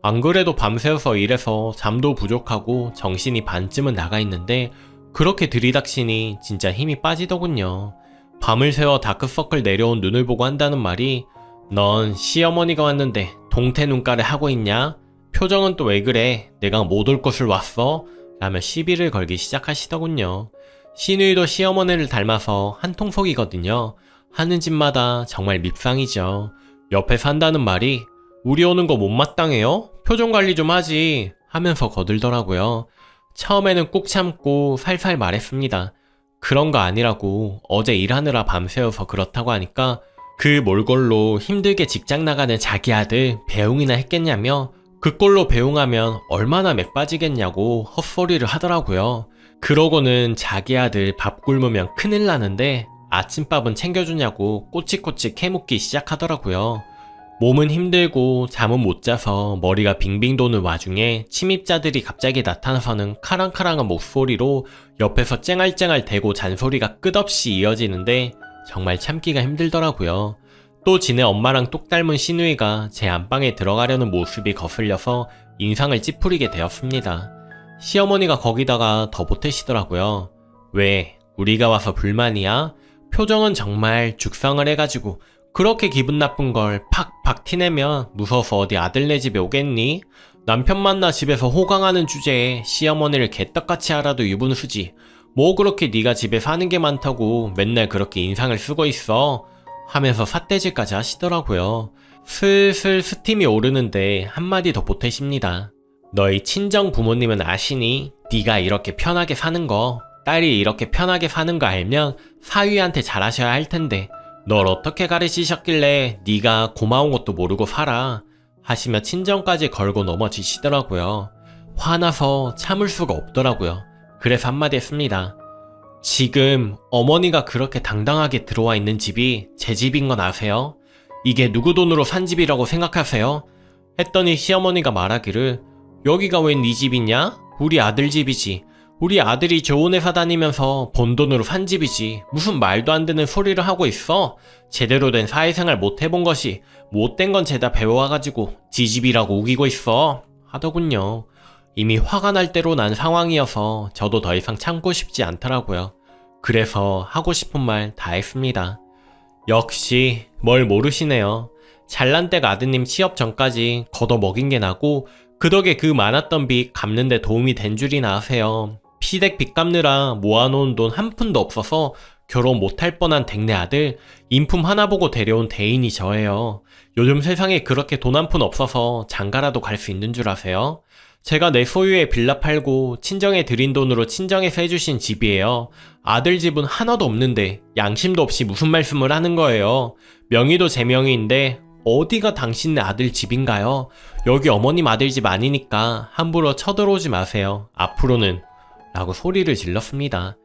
안 그래도 밤새워서 일해서 잠도 부족하고 정신이 반쯤은 나가 있는데 그렇게 들이닥치니 진짜 힘이 빠지더군요. 밤을 새워 다크서클 내려온 눈을 보고 한다는 말이 넌 시어머니가 왔는데 동태 눈가를 하고 있냐? 표정은 또 왜 그래? 내가 못 올 것을 왔어? 라며 시비를 걸기 시작하시더군요. 시누이도 시어머니를 닮아서 한통속이거든요. 하는 짓마다 정말 밉상이죠. 옆에 산다는 말이 우리 오는 거 못마땅해요? 표정 관리 좀 하지 하면서 거들더라고요. 처음에는 꾹 참고 살살 말했습니다. 그런 거 아니라고 어제 일하느라 밤새워서 그렇다고 하니까 그 몰골로 힘들게 직장 나가는 자기 아들 배웅이나 했겠냐며 그 꼴로 배웅하면 얼마나 맥 빠지겠냐고 헛소리를 하더라고요. 그러고는 자기 아들 밥 굶으면 큰일 나는데 아침밥은 챙겨주냐고 꼬치꼬치 캐묻기 시작하더라고요. 몸은 힘들고 잠은 못 자서 머리가 빙빙 도는 와중에 침입자들이 갑자기 나타나서는 카랑카랑한 목소리로 옆에서 쨍알쨍알 대고 잔소리가 끝없이 이어지는데 정말 참기가 힘들더라고요. 또 지네 엄마랑 똑 닮은 시누이가 제 안방에 들어가려는 모습이 거슬려서 인상을 찌푸리게 되었습니다. 시어머니가 거기다가 더 보태시더라고요. 왜? 우리가 와서 불만이야? 표정은 정말 죽상을 해가지고 그렇게 기분 나쁜 걸 팍팍 티내면 무서워서 어디 아들네 집에 오겠니? 남편 만나 집에서 호강하는 주제에 시어머니를 개떡같이 알아도 유분수지. 뭐 그렇게 네가 집에 사는 게 많다고 맨날 그렇게 인상을 쓰고 있어? 하면서 삿대질까지 하시더라고요. 슬슬 스팀이 오르는데 한마디 더 보태십니다. 너희 친정 부모님은 아시니? 네가 이렇게 편하게 사는 거, 딸이 이렇게 편하게 사는 거 알면 사위한테 잘하셔야 할 텐데 널 어떻게 가르치셨길래 네가 고마운 것도 모르고 살아? 하시며 친정까지 걸고 넘어지시더라고요. 화나서 참을 수가 없더라고요. 그래서 한마디 했습니다. 지금 어머니가 그렇게 당당하게 들어와 있는 집이 제 집인 건 아세요? 이게 누구 돈으로 산 집이라고 생각하세요? 했더니 시어머니가 말하기를 여기가 웬 네 집이냐? 우리 아들 집이지. 우리 아들이 좋은 회사 다니면서 번 돈으로 산 집이지. 무슨 말도 안 되는 소리를 하고 있어? 제대로 된 사회생활 못 해본 것이 못된 건 죄다 배워와가지고 지 집이라고 우기고 있어. 하더군요. 이미 화가 날 대로 난 상황이어서 저도 더 이상 참고 싶지 않더라고요. 그래서 하고 싶은 말 다 했습니다. 역시 뭘 모르시네요. 잘난 댁 아드님 취업 전까지 걷어먹인 게 나고 그 덕에 그 많았던 빚 갚는 데 도움이 된 줄이나 아세요. 시댁 빚 갚느라 모아놓은 돈 한 푼도 없어서 결혼 못할 뻔한 댁내 아들 인품 하나 보고 데려온 대인이 저예요. 요즘 세상에 그렇게 돈 한 푼 없어서 장가라도 갈 수 있는 줄 아세요? 제가 내 소유의 빌라 팔고 친정에 드린 돈으로 친정에서 해주신 집이에요. 아들 집은 하나도 없는데 양심도 없이 무슨 말씀을 하는 거예요. 명의도 제 명의인데 어디가 당신네 아들 집인가요? 여기 어머님 아들 집 아니니까 함부로 쳐들어오지 마세요. 앞으로는 라고 소리를 질렀습니다.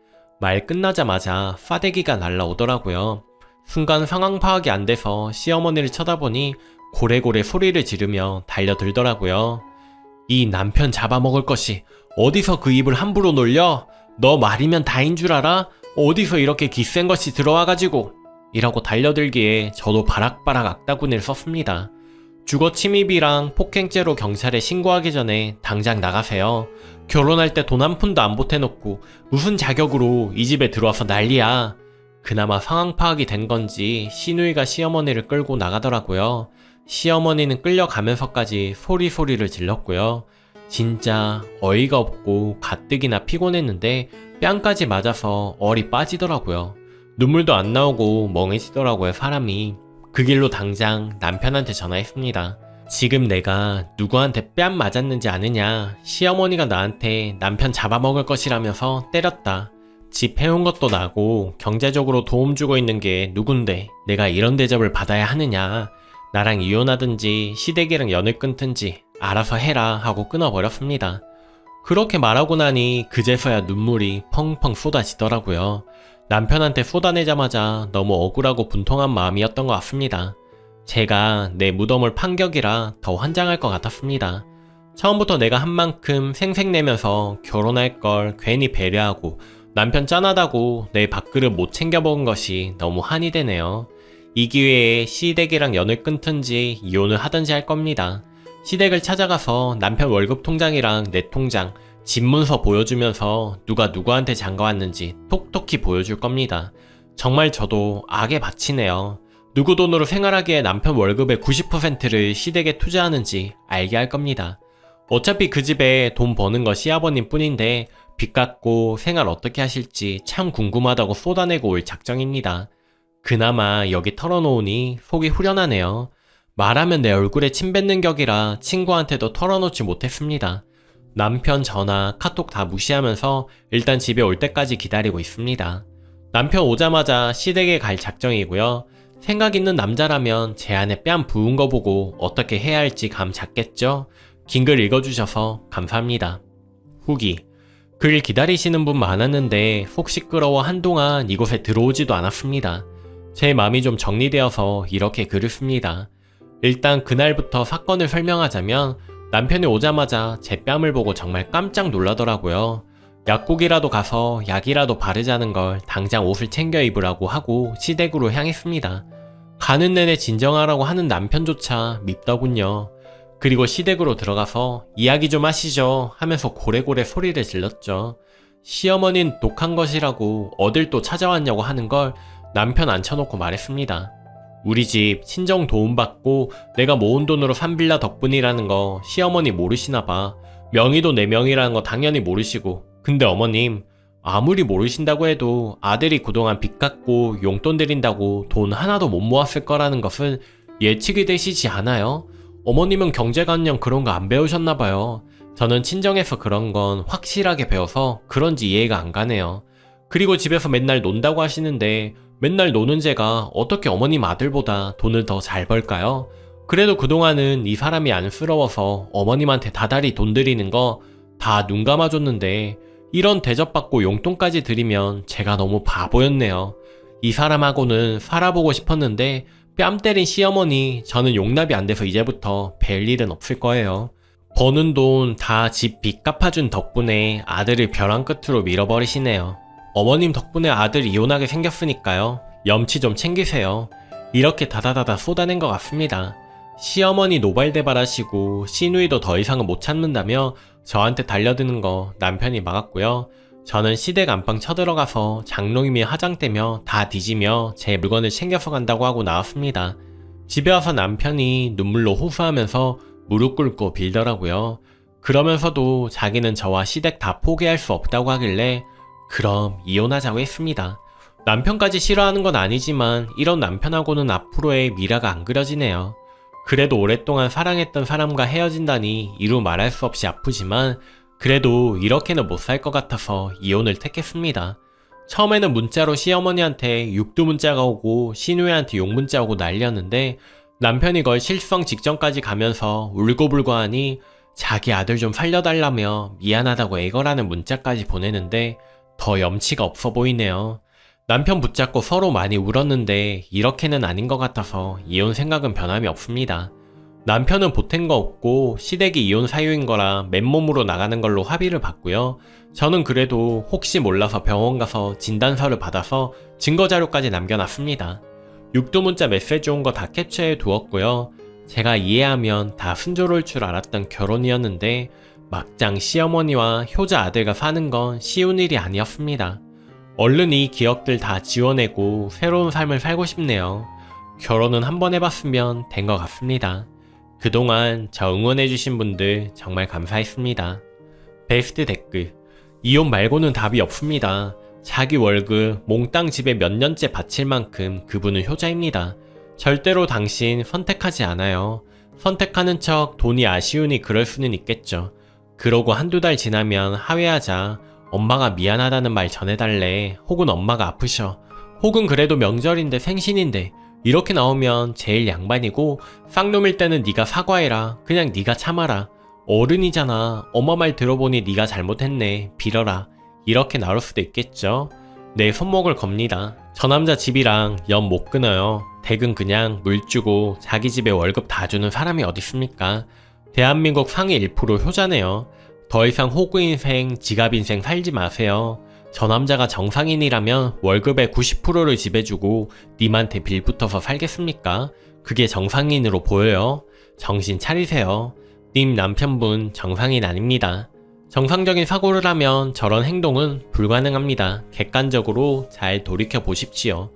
말 끝나자마자 싸대기가 날라오더라고요. 순간 상황 파악이 안 돼서 시어머니를 쳐다보니 고래고래 소리를 지르며 달려들더라고요. 이 남편 잡아먹을 것이 어디서 그 입을 함부로 놀려? 너 말이면 다인 줄 알아? 어디서 이렇게 기센 것이 들어와가지고 이라고 달려들기에 저도 바락바락 악다구니를 썼습니다. 주거 침입이랑 폭행죄로 경찰에 신고하기 전에 당장 나가세요. 결혼할 때 돈 한 푼도 안 보태놓고 무슨 자격으로 이 집에 들어와서 난리야. 그나마 상황 파악이 된 건지 시누이가 시어머니를 끌고 나가더라고요. 시어머니는 끌려가면서까지 소리를 질렀고요. 진짜 어이가 없고 가뜩이나 피곤했는데 뺨까지 맞아서 얼이 빠지더라고요. 눈물도 안 나오고 멍해지더라고요, 사람이. 그 길로 당장 남편한테 전화했습니다. 지금 내가 누구한테 뺨 맞았는지 아느냐? 시어머니가 나한테 남편 잡아먹을 것이라면서 때렸다. 집 해온 것도 나고 경제적으로 도움 주고 있는 게 누군데 내가 이런 대접을 받아야 하느냐? 나랑 이혼하든지 시댁이랑 연을 끊든지 알아서 해라 하고 끊어버렸습니다. 그렇게 말하고 나니 그제서야 눈물이 펑펑 쏟아지더라고요. 남편한테 쏟아내자마자 너무 억울하고 분통한 마음이었던 것 같습니다. 제가 내 무덤을 판격이라 더 환장할 것 같았습니다. 처음부터 내가 한 만큼 생색내면서 결혼할 걸 괜히 배려하고 남편 짠하다고 내 밥그릇 못 챙겨 먹은 것이 너무 한이 되네요. 이 기회에 시댁이랑 연을 끊든지 이혼을 하든지 할 겁니다. 시댁을 찾아가서 남편 월급 통장이랑 내 통장, 집 문서 보여주면서 누가 누구한테 장가왔는지 톡톡히 보여줄 겁니다. 정말 저도 악에 바치네요. 누구 돈으로 생활하기에 남편 월급의 90%를 시댁에 투자하는지 알게 할 겁니다. 어차피 그 집에 돈 버는 거 시아버님 뿐인데 빚 갚고 생활 어떻게 하실지 참 궁금하다고 쏟아내고 올 작정입니다. 그나마 여기 털어놓으니 속이 후련하네요. 말하면 내 얼굴에 침 뱉는 격이라 친구한테도 털어놓지 못했습니다. 남편 전화, 카톡 다 무시하면서 일단 집에 올 때까지 기다리고 있습니다. 남편 오자마자 시댁에 갈 작정이고요. 생각 있는 남자라면 제 안에 뺨 부은 거 보고 어떻게 해야 할지 감 잡겠죠? 긴 글 읽어주셔서 감사합니다. 후기. 글 기다리시는 분 많았는데 속 시끄러워 한동안 이곳에 들어오지도 않았습니다. 제 마음이 좀 정리되어서 이렇게 글을 씁니다. 일단 그날부터 사건을 설명하자면 남편이 오자마자 제 뺨을 보고 정말 깜짝 놀라더라고요. 약국이라도 가서 약이라도 바르자는 걸 당장 옷을 챙겨 입으라고 하고 시댁으로 향했습니다. 가는 내내 진정하라고 하는 남편조차 밉더군요. 그리고 시댁으로 들어가서 이야기 좀 하시죠 하면서 고래고래 소리를 질렀죠. 시어머니는 독한 것이라고 어딜 또 찾아왔냐고 하는 걸 남편 앉혀놓고 말했습니다. 우리 집 친정 도움받고 내가 모은 돈으로 산 빌라 덕분이라는 거 시어머니 모르시나 봐. 명의도 내 명의라는 거 당연히 모르시고. 근데 어머님, 아무리 모르신다고 해도 아들이 그동안 빚 갚고 용돈 드린다고 돈 하나도 못 모았을 거라는 것은 예측이 되시지 않아요? 어머님은 경제관념 그런 거 안 배우셨나 봐요. 저는 친정에서 그런 건 확실하게 배워서 그런지 이해가 안 가네요. 그리고 집에서 맨날 논다고 하시는데 맨날 노는 제가 어떻게 어머님 아들보다 돈을 더 잘 벌까요? 그래도 그동안은 이 사람이 안쓰러워서 어머님한테 다달이 돈 드리는 거 다 눈 감아줬는데 이런 대접받고 용돈까지 드리면 제가 너무 바보였네요. 이 사람하고는 살아보고 싶었는데 뺨 때린 시어머니 저는 용납이 안 돼서 이제부터 뵐 일은 없을 거예요. 버는 돈 다 집 빚 갚아준 덕분에 아들을 벼랑 끝으로 밀어버리시네요. 어머님 덕분에 아들 이혼하게 생겼으니까요. 염치 좀 챙기세요. 이렇게 다다다다 쏟아낸 것 같습니다. 시어머니 노발대발하시고 시누이도 더 이상은 못 참는다며 저한테 달려드는 거 남편이 막았고요. 저는 시댁 안방 쳐들어가서 장롱이며 화장대며 다 뒤지며 제 물건을 챙겨서 간다고 하고 나왔습니다. 집에 와서 남편이 눈물로 호소하면서 무릎 꿇고 빌더라고요. 그러면서도 자기는 저와 시댁 다 포기할 수 없다고 하길래 그럼 이혼하자고 했습니다. 남편까지 싫어하는 건 아니지만 이런 남편하고는 앞으로의 미래가 안 그려지네요. 그래도 오랫동안 사랑했던 사람과 헤어진다니 이루 말할 수 없이 아프지만 그래도 이렇게는 못 살 것 같아서 이혼을 택했습니다. 처음에는 문자로 시어머니한테 육두 문자가 오고 시누이한테 욕 문자 오고 난리였는데 남편이 걸 실성 직전까지 가면서 울고불고 하니 자기 아들 좀 살려달라며 미안하다고 애걸하는 문자까지 보내는데 더 염치가 없어 보이네요. 남편 붙잡고 서로 많이 울었는데 이렇게는 아닌 것 같아서 이혼 생각은 변함이 없습니다. 남편은 보탠 거 없고 시댁이 이혼 사유인 거라 맨몸으로 나가는 걸로 합의를 봤고요. 저는 그래도 혹시 몰라서 병원 가서 진단서를 받아서 증거자료까지 남겨놨습니다. 육두 문자 메시지 온 거 다 캡처해 두었고요. 제가 이해하면 다 순조로울 줄 알았던 결혼이었는데 막장 시어머니와 효자 아들과 사는 건 쉬운 일이 아니었습니다. 얼른 이 기억들 다 지워내고 새로운 삶을 살고 싶네요. 결혼은 한 번 해봤으면 된 것 같습니다. 그동안 저 응원해주신 분들 정말 감사했습니다. 베스트 댓글. 이혼 말고는 답이 없습니다. 자기 월급 몽땅 집에 몇 년째 바칠 만큼 그분은 효자입니다. 절대로 당신 선택하지 않아요. 선택하는 척 돈이 아쉬우니 그럴 수는 있겠죠. 그러고 한두 달 지나면 하회하자. 엄마가 미안하다는 말 전해달래. 혹은 엄마가 아프셔. 혹은 그래도 명절인데 생신인데 이렇게 나오면 제일 양반이고 쌍놈일 때는 네가 사과해라. 그냥 네가 참아라. 어른이잖아. 엄마 말 들어보니 네가 잘못했네. 빌어라. 이렇게 나올 수도 있겠죠. 내 손목을 겁니다. 저 남자 집이랑 연 못 끊어요. 댁은 그냥 물 주고 자기 집에 월급 다 주는 사람이 어딨습니까? 대한민국 상위 1% 효자네요. 더 이상 호구 인생, 지갑 인생 살지 마세요. 저 남자가 정상인이라면 월급의 90%를 지배주고 님한테 빌붙어서 살겠습니까? 그게 정상인으로 보여요. 정신 차리세요. 님 남편분 정상인 아닙니다. 정상적인 사고를 하면 저런 행동은 불가능합니다. 객관적으로 잘 돌이켜 보십시오.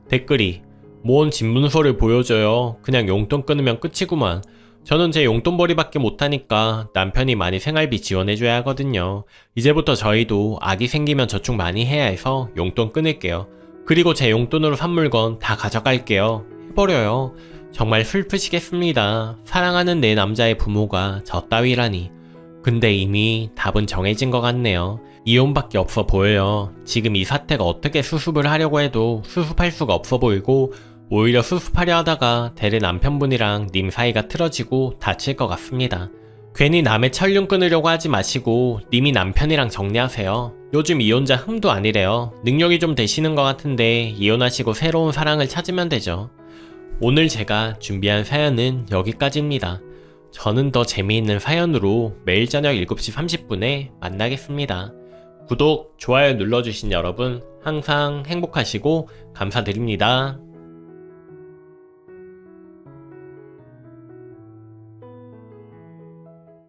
댓글이 뭔 집문서를 보여줘요. 그냥 용돈 끊으면 끝이구만. 저는 제 용돈벌이밖에 못하니까 남편이 많이 생활비 지원해줘야 하거든요. 이제부터 저희도 아기 생기면 저축 많이 해야 해서 용돈 끊을게요. 그리고 제 용돈으로 산 물건 다 가져갈게요. 해버려요. 정말 슬프시겠습니다. 사랑하는 내 남자의 부모가 저 따위라니. 근데 이미 답은 정해진 것 같네요. 이혼밖에 없어 보여요. 지금 이 사태가 어떻게 수습을 하려고 해도 수습할 수가 없어 보이고 오히려 수습하려 하다가 대래 남편분이랑 님 사이가 틀어지고 다칠 것 같습니다. 괜히 남의 철륜 끊으려고 하지 마시고 님이 남편이랑 정리하세요. 요즘 이혼자 흠도 아니래요. 능력이 좀 되시는 것 같은데 이혼하시고 새로운 사랑을 찾으면 되죠. 오늘 제가 준비한 사연은 여기까지입니다. 저는 더 재미있는 사연으로 매일 저녁 7시 30분에 만나겠습니다. 구독, 좋아요 눌러주신 여러분 항상 행복하시고 감사드립니다.